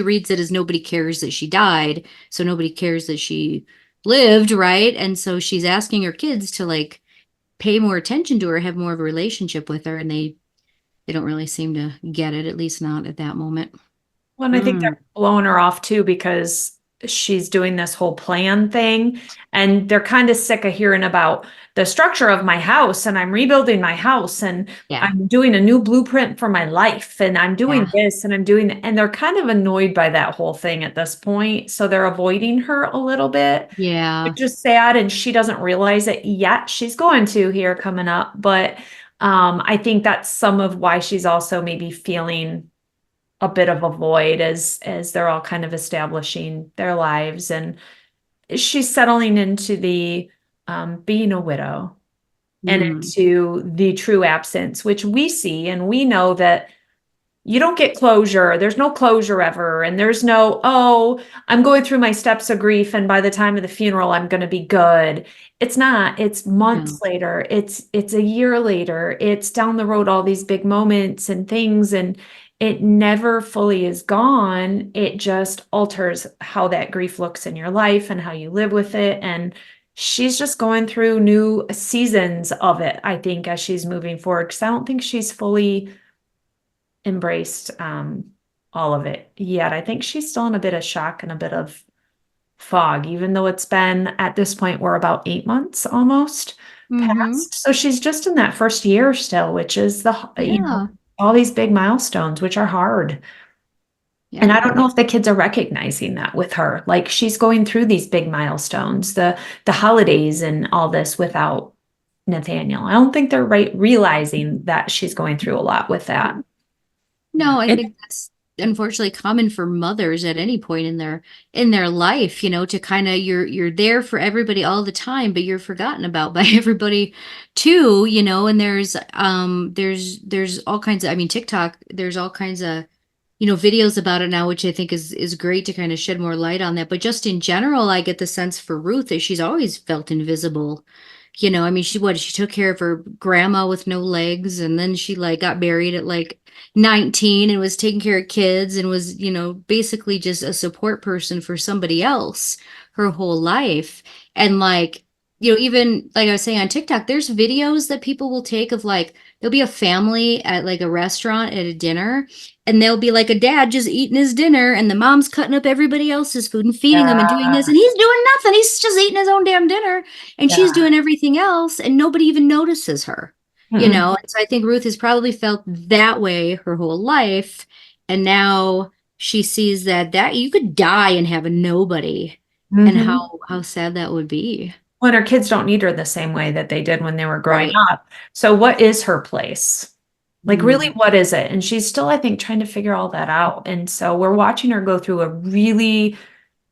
reads it as nobody cares that she died, so nobody cares that she lived, right? And so she's asking her kids to like pay more attention to her, have more of a relationship with her, and they don't really seem to get it, at least not at that moment. Well, and I think they're blowing her off too, because she's doing this whole plan thing, and they're kind of sick of hearing about the structure of my house, and I'm rebuilding my house, and I'm doing a new blueprint for my life, and I'm doing this, and I'm doing that. And they're kind of annoyed by that whole thing at this point. So they're avoiding her a little bit. Yeah. Which is sad, and she doesn't realize it yet. She's going to here coming up, but I think that's some of why she's also maybe feeling a bit of a void as they're all kind of establishing their lives, and she's settling into the being a widow and into the true absence, which we see, and we know that you don't get closure. There's no closure ever. And there's no, oh, I'm going through my steps of grief, and by the time of the funeral, I'm going to be good. It's not. It's months later. It's a year later. It's down the road, all these big moments and things, and it never fully is gone. It just alters how that grief looks in your life and how you live with it. And she's just going through new seasons of it, I think, as she's moving forward. Because I don't think she's fully embraced all of it yet. I think she's still in a bit of shock and a bit of fog, even though it's been at this point, we're about 8 months almost Mm-hmm. past. So she's just in that first year still, which is Yeah. all these big milestones, which are hard. And Yeah. I don't know if the kids are recognizing that with her. Like she's going through these big milestones, the holidays and all this without Nathaniel. I don't think they're realizing that she's going through a lot with that. No, I And think that's unfortunately common for mothers at any point in their life, to kind of you're there for everybody all the time, but you're forgotten about by everybody too, and there's all kinds of, I mean, TikTok, there's all kinds of videos about it now, which I think is great to kind of shed more light on that. But just in general, I get the sense for Ruth that she's always felt invisible. I mean, she took care of her grandma with no legs, and then she like got married at like 19 and was taking care of kids and was, basically just a support person for somebody else her whole life. And like, even like I was saying on TikTok, there's videos that people will take of like, there'll be a family at like a restaurant at a dinner, and there'll be like a dad just eating his dinner, and the mom's cutting up everybody else's food and feeding him and doing this, Yeah, and he's doing nothing. He's just eating his own damn dinner, and she's yeah. doing everything else, and nobody even notices her. Mm-mm. And so I think Ruth has probably felt that way her whole life, and now she sees that you could die and have a nobody, and Mhm. how sad that would be. When her kids don't need her the same way that they did when they were growing Right. up. So what is her place? Like really, Mm. what is it? And she's still, I think, trying to figure all that out. And so we're watching her go through a really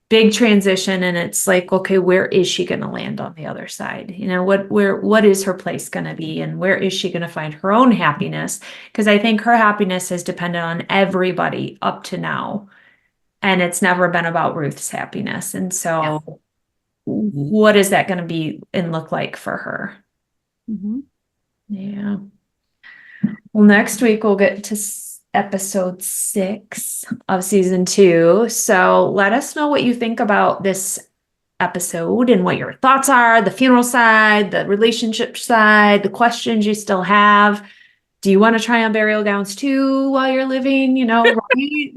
big transition, and it's like, okay, where is she going to land on the other side? What is her place going to be, and where is she going to find her own happiness? Because I think her happiness has depended on everybody up to now, and it's never been about Ruth's happiness. And Yeah. so what is that going to be and look like for her? Mm-hmm. Yeah. Well, next week we'll get to episode 6 of season 2. So let us know what you think about this episode and what your thoughts are, the funeral side, the relationship side, the questions you still have. Do you want to try on burial gowns too while you're living? Right?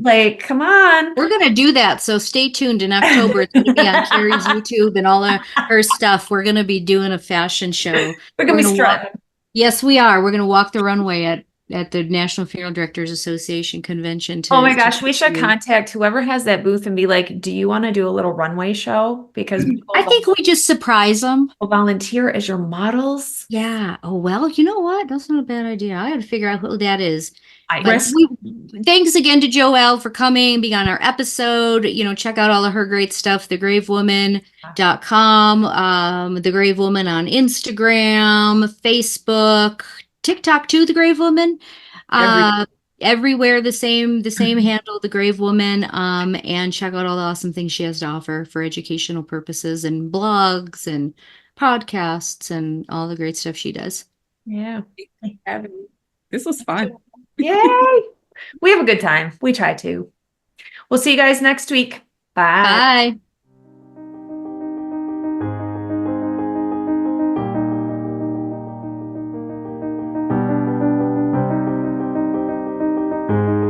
Like, come on. We're going to do that. So stay tuned in October. It's going to be on Carrie's YouTube and all her stuff. We're going to be doing a fashion show. We're We're gonna be going to walk. strutting. Yes, we are. We're going to walk the runway at the National Funeral Directors Association convention Oh my to gosh, we should contact whoever has that booth and be like, do you want to do a little runway show? Because I think we just surprise them. will volunteer as your models. Yeah. Oh, well, you know what? That's not a bad idea. I got to figure out who that is. I But rest thanks again to Joelle for coming, being on our episode. Check out all of her great stuff, thegravewoman.com, The Grave Woman on Instagram, Facebook, TikTok too, The Grave Woman. every Everywhere the same handle, The Grave Woman. And check out all the awesome things she has to offer for educational purposes and blogs and podcasts and all the great stuff she does. Yeah. having me. This was fun. Yay. We have a good time. We try to. We'll see you guys next week. Bye. Bye.